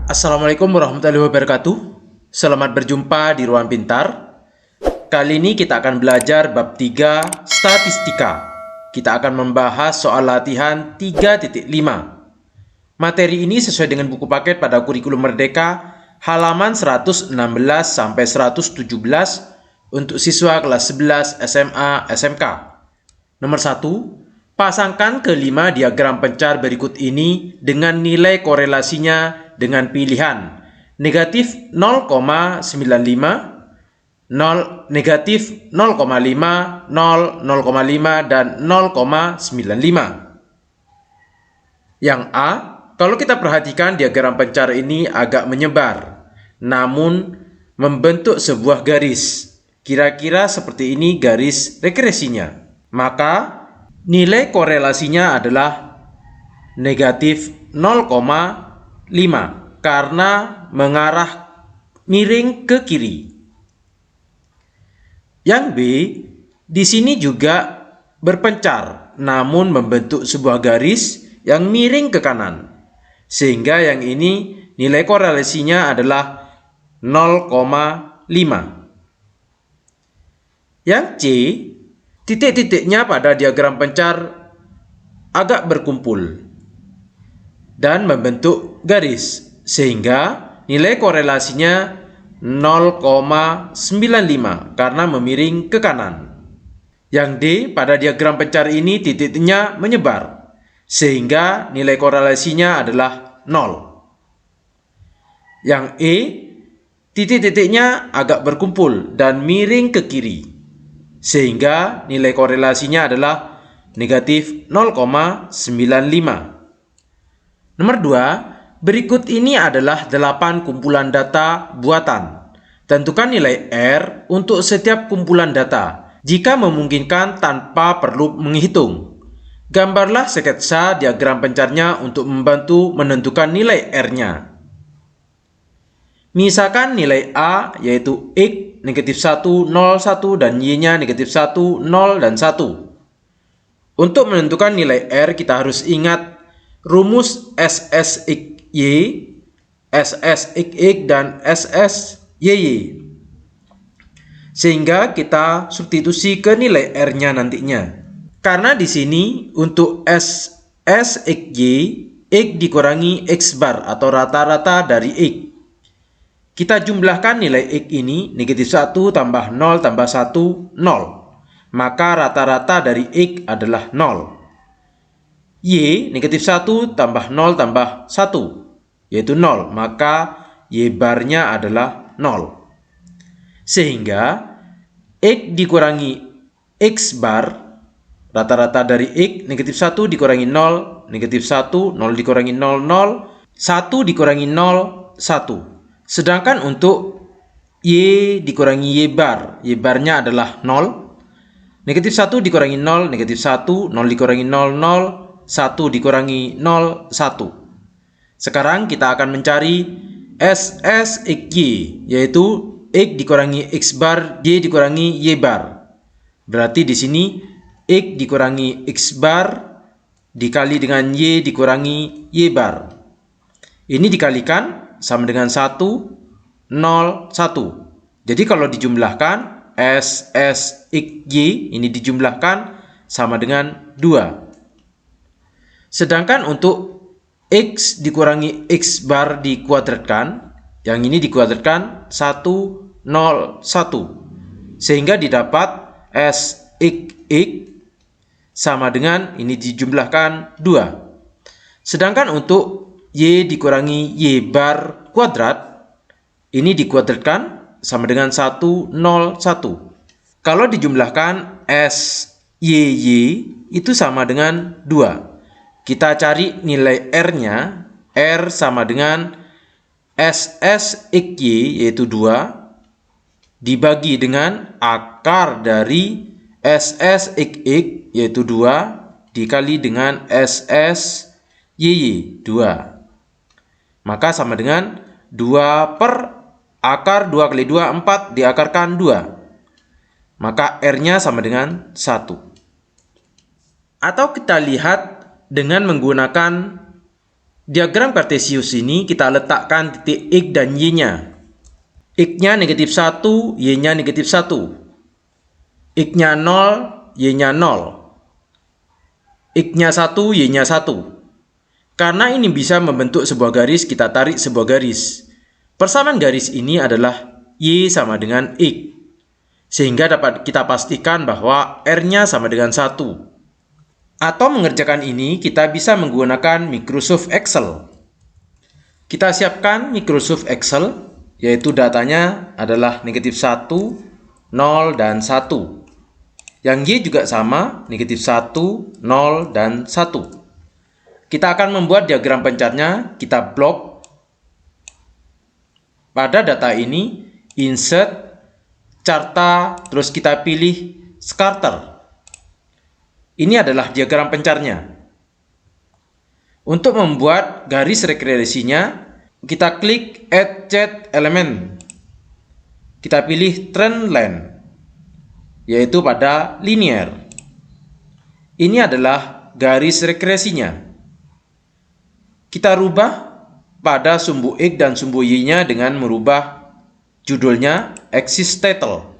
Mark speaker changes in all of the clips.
Speaker 1: Assalamualaikum warahmatullahi wabarakatuh. Selamat berjumpa di Ruang Pintar. Kali ini kita akan belajar bab 3 statistika. Kita akan membahas soal latihan 3.5. Materi ini sesuai dengan buku paket pada kurikulum Merdeka halaman 116 sampai 117 untuk siswa kelas 11 SMA SMK. Nomor 1. Pasangkan kelima diagram pencar berikut ini dengan nilai korelasinya dengan pilihan negatif 0,95, 0, negatif 0,5, 0, 0,5, dan 0,95. Yang A, kalau kita perhatikan diagram pencar ini agak menyebar, namun membentuk sebuah garis. Kira-kira seperti ini garis regresinya. Maka nilai korelasinya adalah negatif 0,5 karena mengarah miring ke kiri. Yang B, di sini juga berpencar namun membentuk sebuah garis yang miring ke kanan. Sehingga yang ini nilai korelasinya adalah 0,5. Yang C, titik-titiknya pada diagram pencar agak berkumpul dan membentuk garis, sehingga nilai korelasinya 0,95 karena memiring ke kanan. Yang D, pada diagram pencar ini titiknya menyebar, sehingga nilai korelasinya adalah 0. Yang E, titik-titiknya agak berkumpul dan miring ke kiri, sehingga nilai korelasinya adalah negatif 0,95. Nomor 2, berikut ini adalah 8 kumpulan data buatan. Tentukan nilai R untuk setiap kumpulan data, jika memungkinkan tanpa perlu menghitung. Gambarlah sketsa diagram pencarnya untuk membantu menentukan nilai R-nya. Misalkan nilai A yaitu X negatif 1, 0, 1, dan Y-nya negatif 1, 0, dan 1. Untuk menentukan nilai R, kita harus ingat rumus SSXY, SSXX, dan SSYY. Sehingga kita substitusi ke nilai R-nya nantinya. Karena di sini untuk SSXY, X dikurangi X bar atau rata-rata dari X. Kita jumlahkan nilai X ini, negatif 1 tambah 0 tambah 1, 0. Maka rata-rata dari X adalah 0. Y, negatif 1 tambah 0 tambah 1, yaitu 0. Maka Y barnya adalah 0. Sehingga X dikurangi X bar, rata-rata dari X, negatif 1 dikurangi 0, negatif 1, 0 dikurangi 0, 0, 1 dikurangi 0, 1. Sedangkan untuk Y dikurangi Y bar, Y barnya adalah 0. Negatif 1 dikurangi 0, negatif 1, 0 dikurangi 0, 0, 1 dikurangi 0, 1. Sekarang kita akan mencari SSXY, yaitu X dikurangi X bar, Y dikurangi Y bar. Berarti di sini X dikurangi X bar dikali dengan Y dikurangi Y bar. Ini dikalikan sama dengan 1, 0, 1. Jadi kalau dijumlahkan, SSXY ini dijumlahkan sama dengan 2. Sedangkan untuk X dikurangi X bar dikuadratkan, yang ini dikuadratkan 1, 0, 1. Sehingga didapat SXX sama dengan ini dijumlahkan 2. Sedangkan untuk Y dikurangi Y bar kuadrat, ini dikuadratkan sama dengan 1, 0, 1. Kalau dijumlahkan SYY itu sama dengan 2. Kita cari nilai R-nya, R sama dengan SSXY yaitu 2, dibagi dengan akar dari SSXX yaitu 2, dikali dengan SSYY 2. Maka sama dengan 2 per akar 2 kali 2, 4 diakarkan 2. Maka R-nya sama dengan 1. Atau kita lihat dengan menggunakan Diagram Kartesius ini kita letakkan titik X dan Y-nya. X-nya negatif 1, Y-nya negatif 1. X-nya 0, Y-nya 0. X-nya 1, Y-nya 1. Karena ini bisa membentuk sebuah garis, kita tarik sebuah garis. Persamaan garis ini adalah Y sama dengan X. Sehingga dapat kita pastikan bahwa R-nya sama dengan 1. Atau mengerjakan ini, kita bisa menggunakan Microsoft Excel. Kita siapkan Microsoft Excel, yaitu datanya adalah negatif 1, 0, dan 1. Yang Y juga sama, negatif 1, 0, dan 1. Kita akan membuat diagram pencarnya, kita blok. Pada data ini, insert, carta, terus kita pilih scatter. Ini adalah diagram pencarnya. Untuk membuat garis regresinya, kita klik Add Chat Element. Kita pilih Trend Line, yaitu pada linear. Ini adalah garis regresinya. Kita rubah pada sumbu X dan sumbu Y-nya dengan merubah judulnya Axis Title.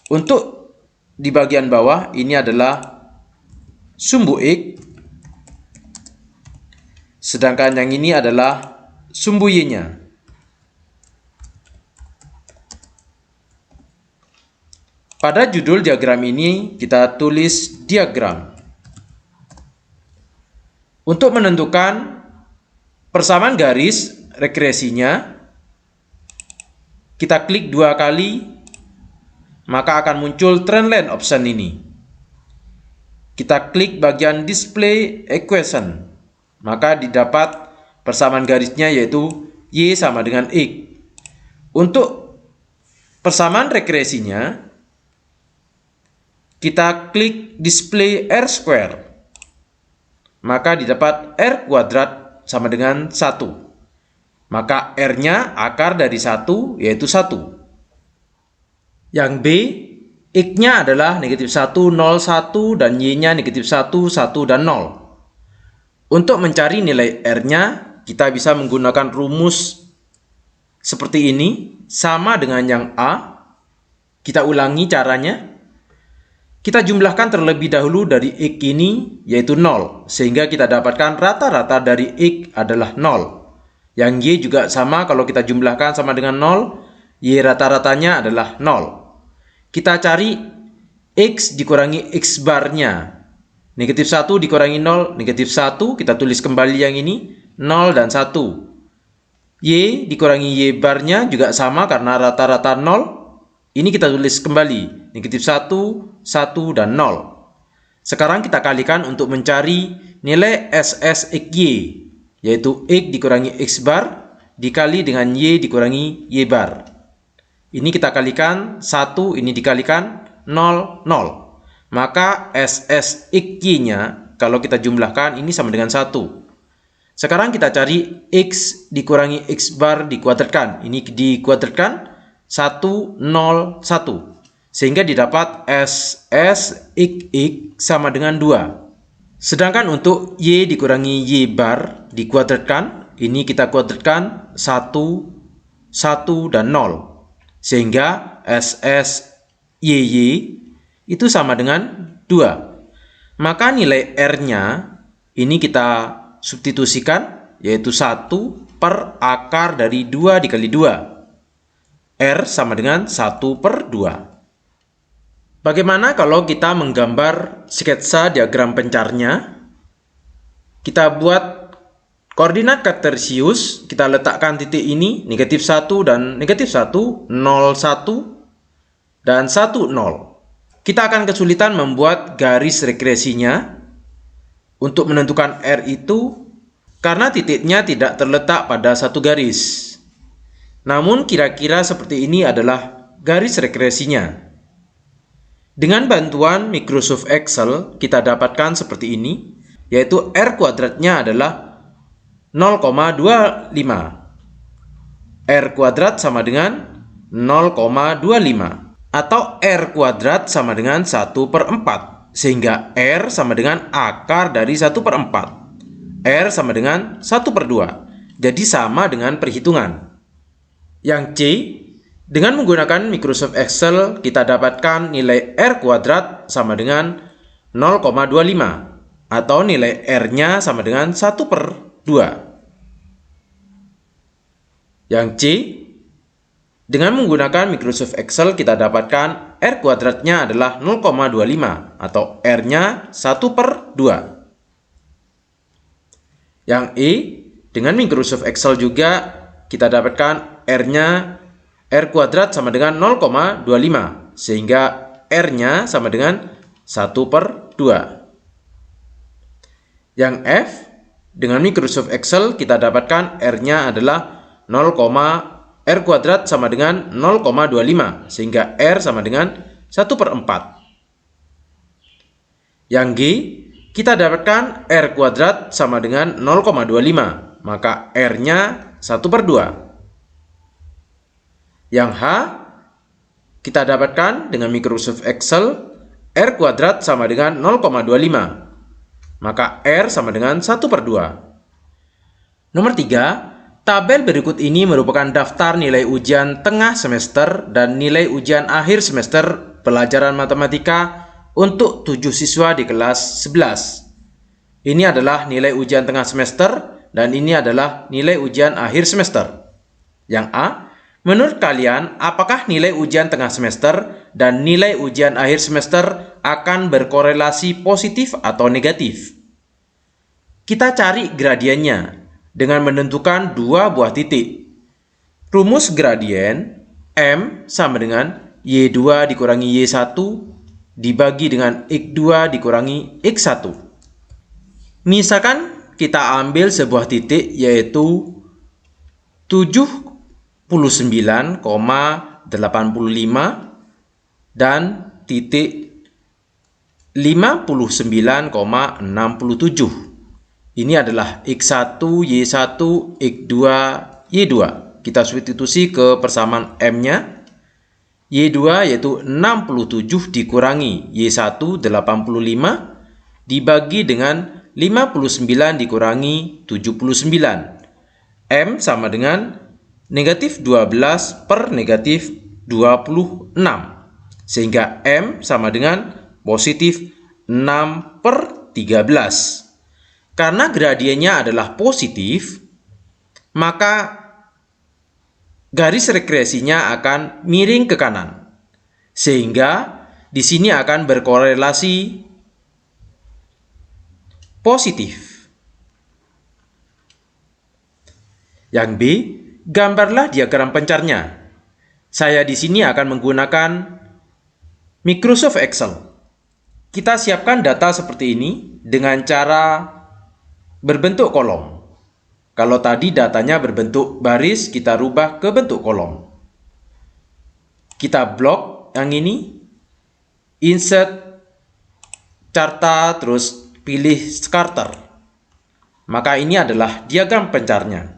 Speaker 1: Untuk di bagian bawah, ini adalah sumbu X, sedangkan yang ini adalah sumbu Y-nya. Pada judul diagram ini kita tulis diagram. Untuk menentukan persamaan garis regresinya, kita klik 2 kali, maka akan muncul Trendline option ini. Kita klik bagian Display Equation, maka didapat persamaan garisnya yaitu Y sama dengan X. Untuk persamaan regresinya, kita klik Display R Square, maka didapat R kuadrat sama dengan 1. Maka R-nya akar dari 1 yaitu 1. Yang B, X-nya adalah negatif 1, 0, 1, dan Y-nya negatif 1, 1, dan 0. Untuk mencari nilai R-nya, kita bisa menggunakan rumus seperti ini, sama dengan yang A. Kita ulangi caranya. Kita jumlahkan terlebih dahulu dari X ini, yaitu 0, sehingga kita dapatkan rata-rata dari X adalah 0. Yang Y juga sama, kalau kita jumlahkan sama dengan 0, Y rata-ratanya adalah 0. Kita cari X dikurangi X barnya. Negatif 1 dikurangi 0, negatif 1. Kita tulis kembali yang ini, 0 dan 1. Y dikurangi Y barnya juga sama karena rata-rata 0. Ini kita tulis kembali, negatif 1, 1, dan 0. Sekarang kita kalikan untuk mencari nilai SSXY, yaitu X dikurangi X bar dikali dengan Y dikurangi Y bar. Ini kita kalikan 1, ini dikalikan 0, 0. Maka SSXY-nya kalau kita jumlahkan ini sama dengan 1. Sekarang kita cari X dikurangi X bar dikuadratkan. Ini dikuadratkan 1, 0, 1. Sehingga didapat SSXX sama dengan 2. Sedangkan untuk Y dikurangi Y bar dikuadratkan, ini kita kuadratkan 1, 1, dan 0. Sehingga SSYY itu sama dengan 2. Maka nilai R-nya ini kita substitusikan, yaitu 1 per akar dari 2 dikali 2. R sama dengan 1 per 2. Bagaimana kalau kita menggambar sketsa diagram pencarnya? Kita buat koordinat Kartesius, kita letakkan titik ini, negatif 1 dan negatif 1, 0, 1, dan 1, 0. Kita akan kesulitan membuat garis regresinya untuk menentukan R itu, karena titiknya tidak terletak pada satu garis. Namun kira-kira seperti ini adalah garis regresinya. Dengan bantuan Microsoft Excel, kita dapatkan seperti ini, yaitu R kuadratnya adalah 0,25. R kuadrat sama dengan 0,25. Atau R kuadrat sama dengan 1 per 4. Sehingga R sama dengan akar dari 1 per 4. R sama dengan 1/2. Jadi sama dengan perhitungan. Yang C, dengan menggunakan Microsoft Excel, kita dapatkan nilai R kuadrat sama dengan 0,25. Atau nilai R-nya sama dengan 1/2. Yang C, dengan menggunakan Microsoft Excel, kita dapatkan R kuadratnya adalah 0,25 atau R-nya 1/2. Yang E, dengan Microsoft Excel juga kita dapatkan R kuadrat sama dengan 0,25 sehingga R-nya sama dengan 1/2. Yang F, dengan Microsoft Excel kita dapatkan R-nya adalah R kuadrat sama dengan 0,25 sehingga R sama dengan 1/4. Yang G, kita dapatkan R kuadrat sama dengan 0,25, maka R-nya 1/2. Yang H, kita dapatkan dengan Microsoft Excel R kuadrat sama dengan 0,25, maka R sama dengan 1/2. Nomor 3, tabel berikut ini merupakan daftar nilai ujian tengah semester dan nilai ujian akhir semester pelajaran matematika untuk 7 siswa di kelas 11. Ini adalah nilai ujian tengah semester dan ini adalah nilai ujian akhir semester. Yang A, menurut kalian apakah nilai ujian tengah semester dan nilai ujian akhir semester akan berkorelasi positif atau negatif? Kita cari gradiennya dengan menentukan dua buah titik. Rumus gradien M sama dengan Y2 dikurangi Y1 dibagi dengan X2 dikurangi X1. Misalkan kita ambil sebuah titik yaitu 79,85 dan titik 59,67. Ini adalah X1, Y1, X2, Y2. Kita substitusi ke persamaan M-nya. Y2 yaitu 67 dikurangi Y1 85 dibagi dengan 59 dikurangi 79. M sama dengan negatif 12 per negatif 26. Sehingga M sama dengan positif 6/13. Karena gradiennya adalah positif, maka garis regresinya akan miring ke kanan. Sehingga di sini akan berkorelasi positif. Yang B, gambarlah diagram pencarnya. Saya di sini akan menggunakan Microsoft Excel. Kita siapkan data seperti ini dengan cara berbentuk kolom. Kalau tadi datanya berbentuk baris, kita rubah ke bentuk kolom. Kita blok yang ini, insert, carta, terus pilih scatter. Maka ini adalah diagram pencarnya.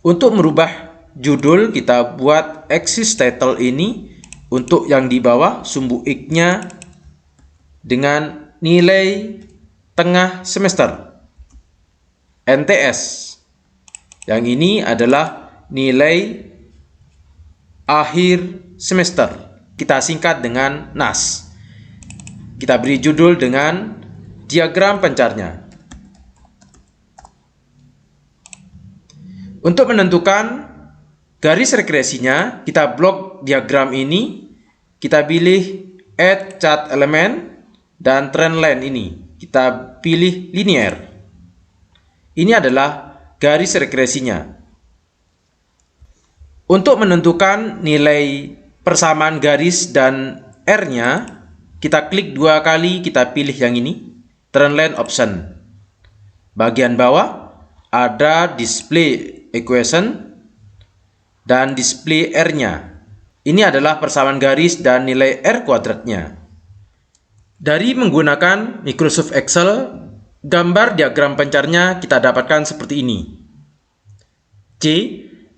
Speaker 1: Untuk merubah judul, kita buat axis title ini untuk yang di bawah sumbu X-nya dengan nilai tengah semester. NTS. Yang ini adalah nilai akhir semester. Kita singkat dengan NAS. Kita beri judul dengan diagram pencarnya. Untuk menentukan garis regresinya, kita blok diagram ini. Kita pilih add chart element dan trend line ini. Kita pilih linear. Ini adalah garis regresinya. Untuk menentukan nilai persamaan garis dan R-nya, kita klik 2 kali, kita pilih yang ini, trend line option. Bagian bawah ada display equation dan display R-nya. Ini adalah persamaan garis dan nilai R kuadratnya. Dari menggunakan Microsoft Excel, gambar diagram pencarnya kita dapatkan seperti ini. C.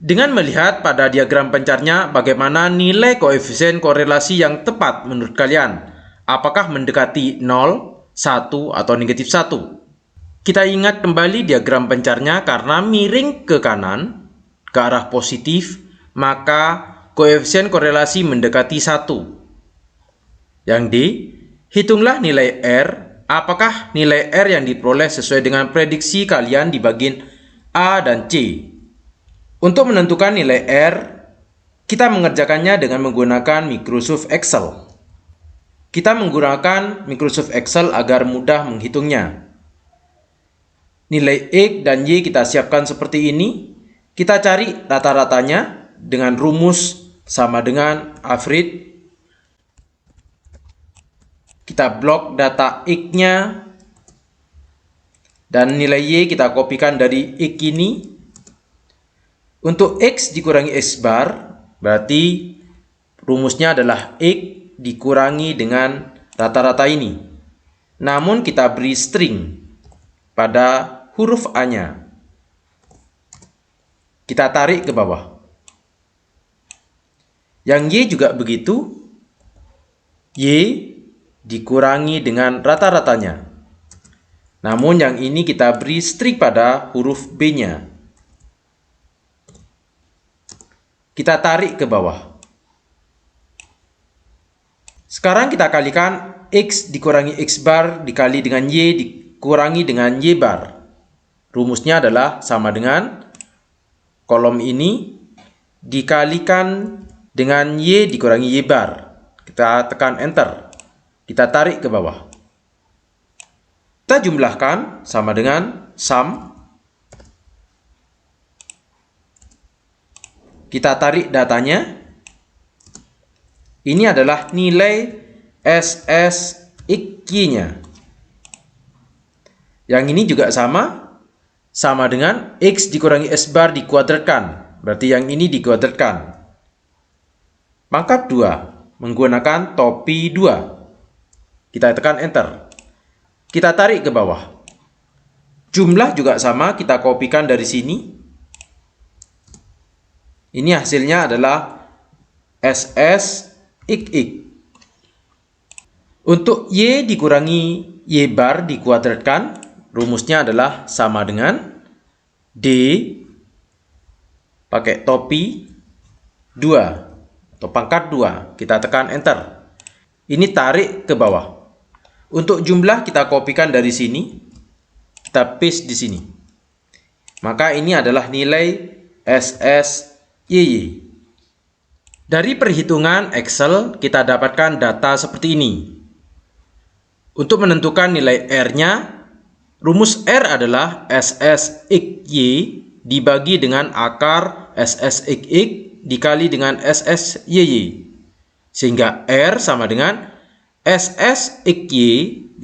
Speaker 1: Dengan melihat pada diagram pencarnya bagaimana nilai koefisien korelasi yang tepat menurut kalian. Apakah mendekati 0, 1, atau negatif 1? Kita ingat kembali diagram pencarnya karena miring ke kanan, ke arah positif, maka koefisien korelasi mendekati 1. Yang D, hitunglah nilai R. Apakah nilai R yang diperoleh sesuai dengan prediksi kalian di bagian A dan C? Untuk menentukan nilai R, kita mengerjakannya dengan menggunakan Microsoft Excel. Kita menggunakan Microsoft Excel agar mudah menghitungnya. Nilai X dan Y kita siapkan seperti ini. Kita cari rata-ratanya dengan rumus sama dengan average. Kita blok data X-nya. Dan nilai Y kita kopikan dari X ini. Untuk X dikurangi X bar, berarti rumusnya adalah X dikurangi dengan rata-rata ini. Namun kita beri string pada huruf A-nya. Kita tarik ke bawah. Yang Y juga begitu. Y dikurangi dengan rata-ratanya. Namun yang ini kita beri string pada huruf B-nya. Kita tarik ke bawah. Sekarang kita kalikan X dikurangi X bar dikali dengan Y dikurangi dengan Y bar. Rumusnya adalah sama dengan kolom ini dikalikan dengan Y dikurangi Y bar. Kita tekan enter. Kita tarik ke bawah. Kita jumlahkan sama dengan sum. Kita tarik datanya. Ini adalah nilai SSXY-nya. Yang ini juga sama dengan X dikurangi S bar dikuadratkan. Berarti yang ini dikuadratkan. Pangkat 2 menggunakan topi 2. Kita tekan enter. Kita tarik ke bawah. Jumlah juga sama, kita kopikan dari sini. Ini hasilnya adalah SSXX. Untuk Y dikurangi Y bar dikuadratkan, rumusnya adalah sama dengan D pakai topi 2 atau pangkat 2. Kita tekan enter. Ini tarik ke bawah. Untuk jumlah kita kopikan dari sini. Kita paste di sini. Maka ini adalah nilai SSYY. Dari perhitungan Excel, kita dapatkan data seperti ini. Untuk menentukan nilai R-nya, rumus R adalah SSXY dibagi dengan akar SSXX dikali dengan SSYY. Sehingga R sama dengan SSXY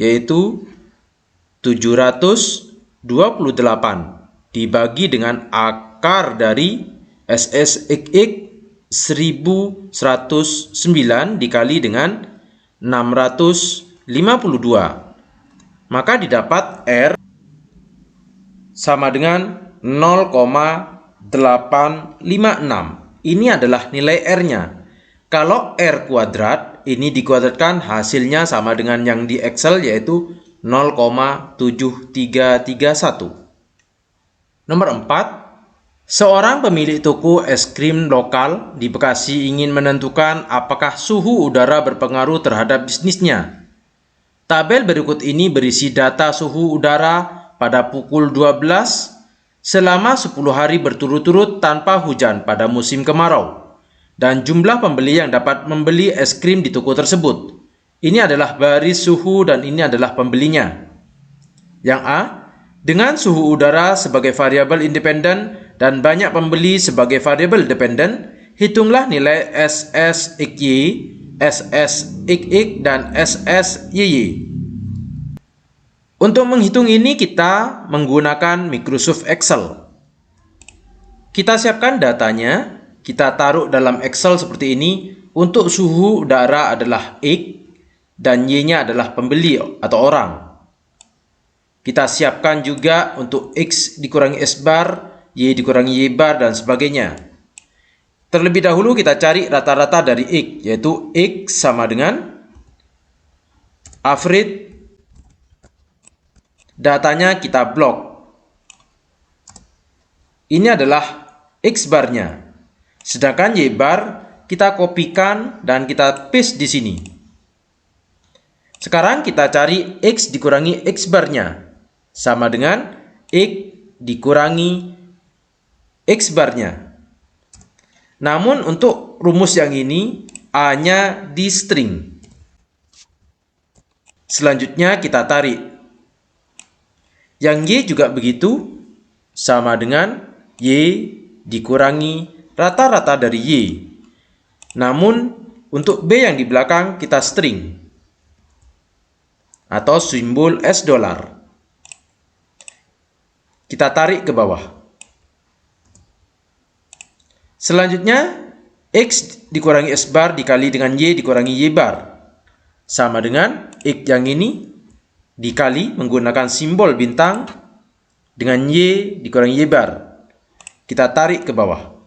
Speaker 1: yaitu 728 dibagi dengan akar dari SSXX 1109 dikali dengan 652. Maka didapat R sama dengan 0,856. Ini adalah nilai R-nya. Kalau R kuadrat, ini dikuadratkan hasilnya sama dengan yang di Excel yaitu 0,7331. Nomor 4. Seorang pemilik toko es krim lokal di Bekasi ingin menentukan apakah suhu udara berpengaruh terhadap bisnisnya. Tabel berikut ini berisi data suhu udara pada pukul 12 selama 10 hari berturut-turut tanpa hujan pada musim kemarau dan jumlah pembeli yang dapat membeli es krim di toko tersebut. Ini adalah baris suhu dan ini adalah pembelinya. Yang A, dengan suhu udara sebagai variabel independen dan banyak pembeli sebagai variabel dependen, hitunglah nilai SSXY, SSXX, dan SSYY. Untuk menghitung ini kita menggunakan Microsoft Excel. Kita siapkan datanya, kita taruh dalam Excel seperti ini. Untuk suhu udara adalah X dan Y-nya adalah pembeli atau orang. Kita siapkan juga untuk X dikurangi S bar, Y dikurangi Y bar, dan sebagainya. Terlebih dahulu kita cari rata-rata dari X, yaitu X sama dengan average datanya kita blok. Ini adalah X barnya. Sedangkan Y bar kita kopikan dan kita paste di sini. Sekarang kita cari X dikurangi X barnya. Sama dengan X dikurangi X barnya. Namun untuk rumus yang ini A-nya di string. Selanjutnya kita tarik. Yang Y juga begitu, sama dengan Y dikurangi rata-rata dari Y. Namun untuk B yang di belakang kita string atau simbol $. Kita tarik ke bawah. Selanjutnya X dikurangi S bar dikali dengan Y dikurangi Y bar. Sama dengan X yang ini dikali menggunakan simbol bintang dengan Y dikurangi Y bar. Kita tarik ke bawah.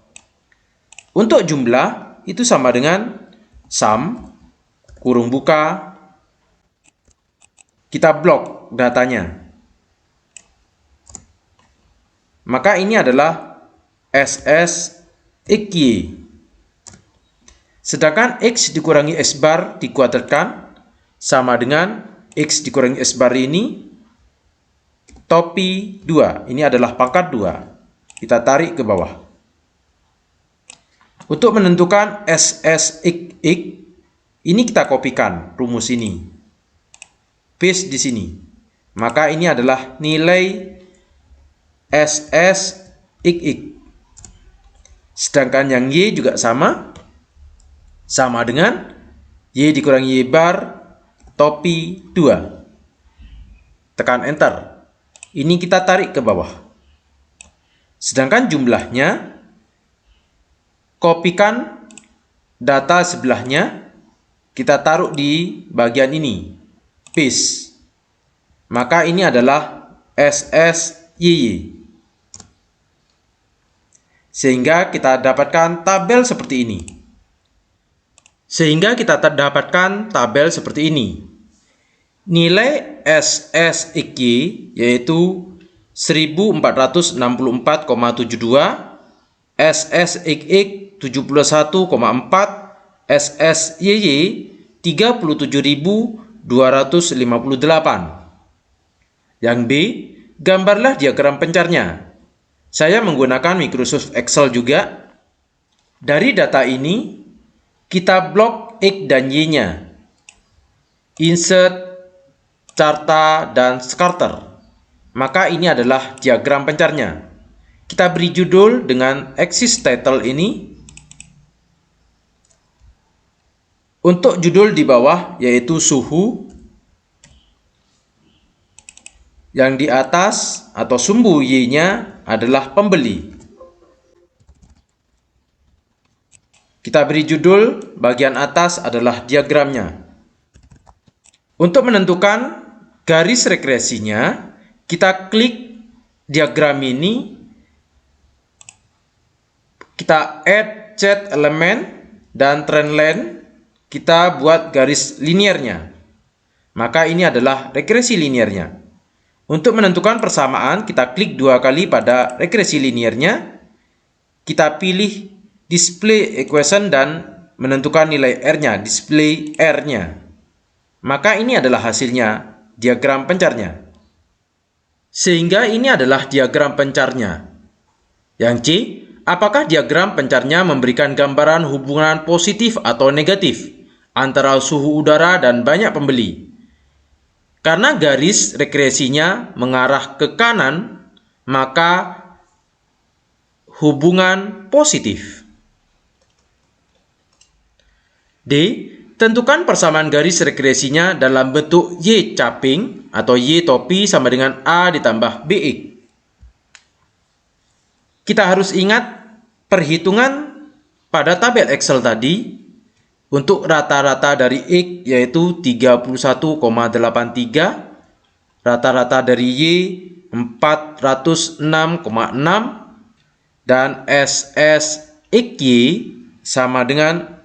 Speaker 1: Untuk jumlah itu sama dengan sum, kurung buka, kita blok datanya. Maka ini adalah SS XY. Sedangkan X dikurangi S bar dikuadratkan sama dengan X dikurangi S bar ini topi 2. Ini adalah pangkat 2. Kita tarik ke bawah. Untuk menentukan SSXX, ini kita kopikan rumus ini. Paste di sini. Maka ini adalah nilai SSXX. Sedangkan yang Y juga sama. Sama dengan Y dikurangi Y bar topi 2. Tekan enter. Ini kita tarik ke bawah. Sedangkan jumlahnya, kopikan data sebelahnya, kita taruh di bagian ini. Paste. Maka ini adalah SSYY. Sehingga kita dapatkan tabel seperti ini. Nilai SSXY yaitu 1464,72, SSXX 71,4, SSYY 37.258. Yang B, gambarlah diagram pencarnya. Saya menggunakan Microsoft Excel juga. Dari data ini, kita blok X dan Y-nya. Insert, carta, dan scatter. Maka ini adalah diagram pencarnya. Kita beri judul dengan axis title ini. Untuk judul di bawah yaitu suhu. Yang di atas atau sumbu Y-nya adalah pembeli. Kita beri judul bagian atas adalah diagramnya. Untuk menentukan garis regresinya, kita klik diagram ini. Kita add chat element dan trend line. Kita buat garis linearnya. Maka ini adalah regresi linearnya. Untuk menentukan persamaan, kita klik 2 kali pada regresi linearnya. Kita pilih display equation dan menentukan nilai R-nya, display R-nya. Maka ini adalah hasilnya, diagram pencarnya. Sehingga ini adalah diagram pencarnya. Yang C, apakah diagram pencarnya memberikan gambaran hubungan positif atau negatif antara suhu udara dan banyak pembeli? Karena garis regresinya mengarah ke kanan, maka hubungan positif. D. Tentukan persamaan garis regresinya dalam bentuk Y caping atau Y topi sama dengan A ditambah BX. Kita harus ingat perhitungan pada tabel Excel tadi. Untuk rata-rata dari X yaitu 31,83, rata-rata dari Y 406,6, dan SSXY sama dengan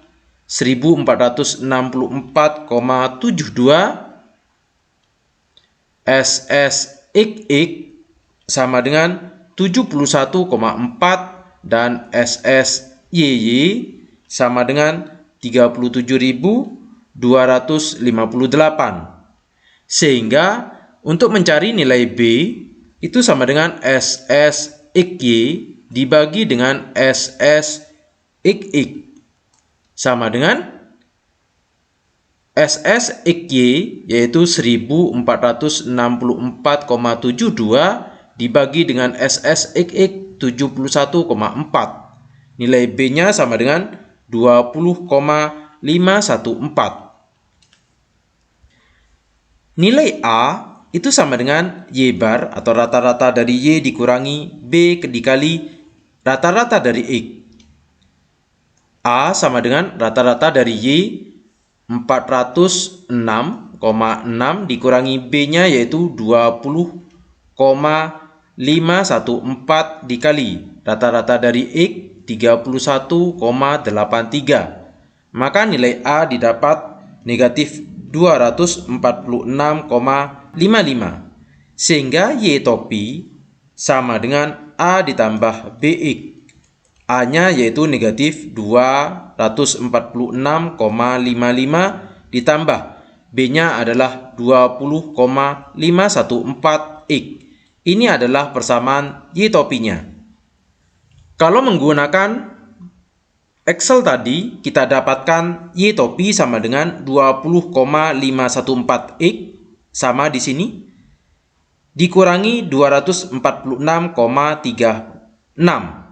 Speaker 1: 1464,72, SSYY XX sama dengan 71,4 dan SSYY sama dengan 37.258. Sehingga untuk mencari nilai B itu sama dengan SSXY dibagi dengan SSXX sama dengan SSXY yaitu 1464,72 dibagi dengan SSXX 71,4. Nilai B-nya sama dengan 20,514. Nilai A itu sama dengan Y bar atau rata-rata dari Y dikurangi B dikali rata-rata dari X. A sama dengan rata-rata dari Y 406,6 dikurangi B-nya yaitu 20,514 dikali rata-rata dari X 31,83. Maka nilai A didapat negatif 246,55. Sehingga Y topi sama dengan A ditambah BX. A-nya yaitu negatif 246,55 ditambah B-nya adalah 20,514X. Ini adalah persamaan Y topinya. Kalau menggunakan Excel tadi, kita dapatkan Y topi sama dengan 20,514X sama di sini dikurangi 246,36.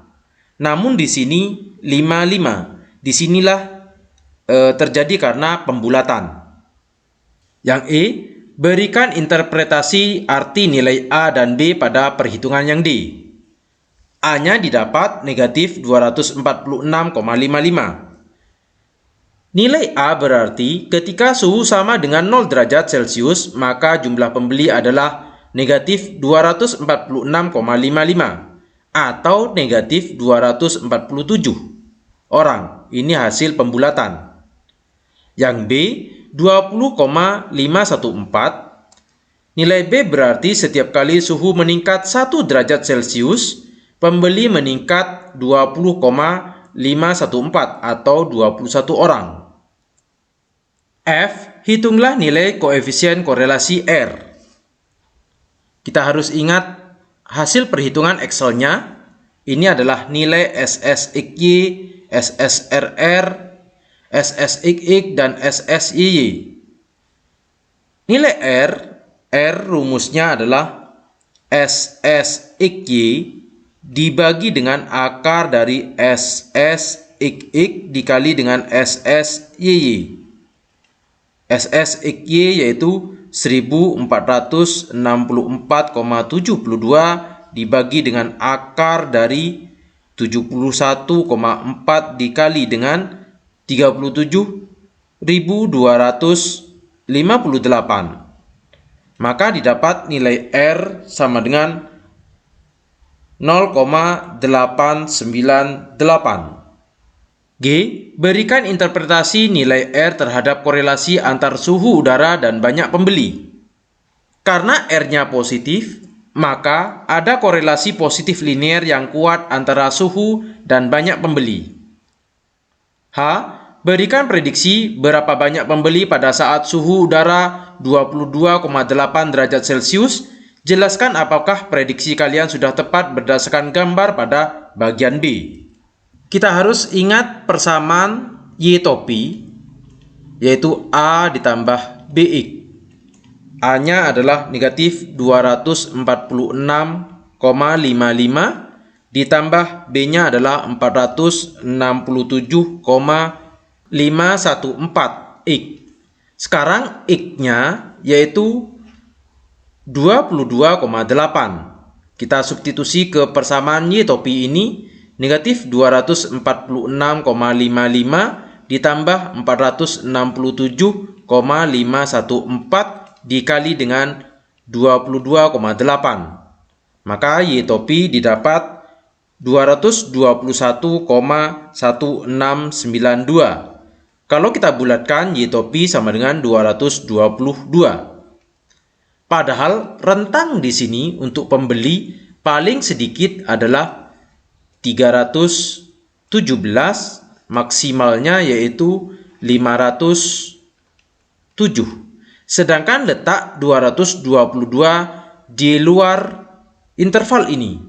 Speaker 1: Namun di sini 55. Disinilah terjadi karena pembulatan. Yang E, berikan interpretasi arti nilai A dan B pada perhitungan yang D. A-nya didapat negatif 246,55. Nilai A berarti ketika suhu sama dengan 0 derajat Celcius, maka jumlah pembeli adalah negatif 246,55 atau negatif 247 orang. Ini hasil pembulatan. Yang B, 20,514. Nilai B berarti setiap kali suhu meningkat 1 derajat Celcius, pembeli meningkat 20,514 atau 21 orang. F, hitunglah nilai koefisien korelasi R. Kita harus ingat hasil perhitungan Excel-nya. Ini adalah nilai SSXY, SSRR, SSXX, dan SSYY. Nilai R rumusnya adalah SSXY dibagi dengan akar dari SSXX dikali dengan SSYY. SSXY yaitu 1464,72 dibagi dengan akar dari 71,4 dikali dengan 37.258. Maka didapat nilai R sama dengan 0,898. G, berikan interpretasi nilai R terhadap korelasi antar suhu udara dan banyak pembeli. Karena R-nya positif, maka ada korelasi positif linier yang kuat antara suhu dan banyak pembeli. H, berikan prediksi berapa banyak pembeli pada saat suhu udara 22,8 derajat Celcius. Jelaskan apakah prediksi kalian sudah tepat berdasarkan gambar pada bagian B. Kita harus ingat persamaan Y topi, yaitu A ditambah BX. A-nya adalah negatif 246,55 ditambah B-nya adalah 467,514X. Sekarang X-nya yaitu 22,8. Kita substitusi ke persamaan Y topi ini. Negatif 246,55 ditambah 467,514 dikali dengan 22,8. Maka Y topi didapat 221,1692. Kalau kita bulatkan Y topi sama dengan 222. Padahal rentang di sini untuk pembeli paling sedikit adalah 317, maksimalnya yaitu 507. Sedangkan letak 222 di luar interval ini.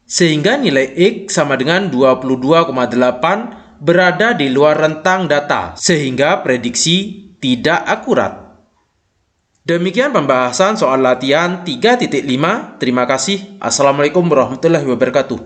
Speaker 1: Sehingga nilai X sama dengan 22,8 berada di luar rentang data, sehingga prediksi tidak akurat. Demikian pembahasan soal latihan 3.5. Terima kasih. Assalamualaikum warahmatullahi wabarakatuh.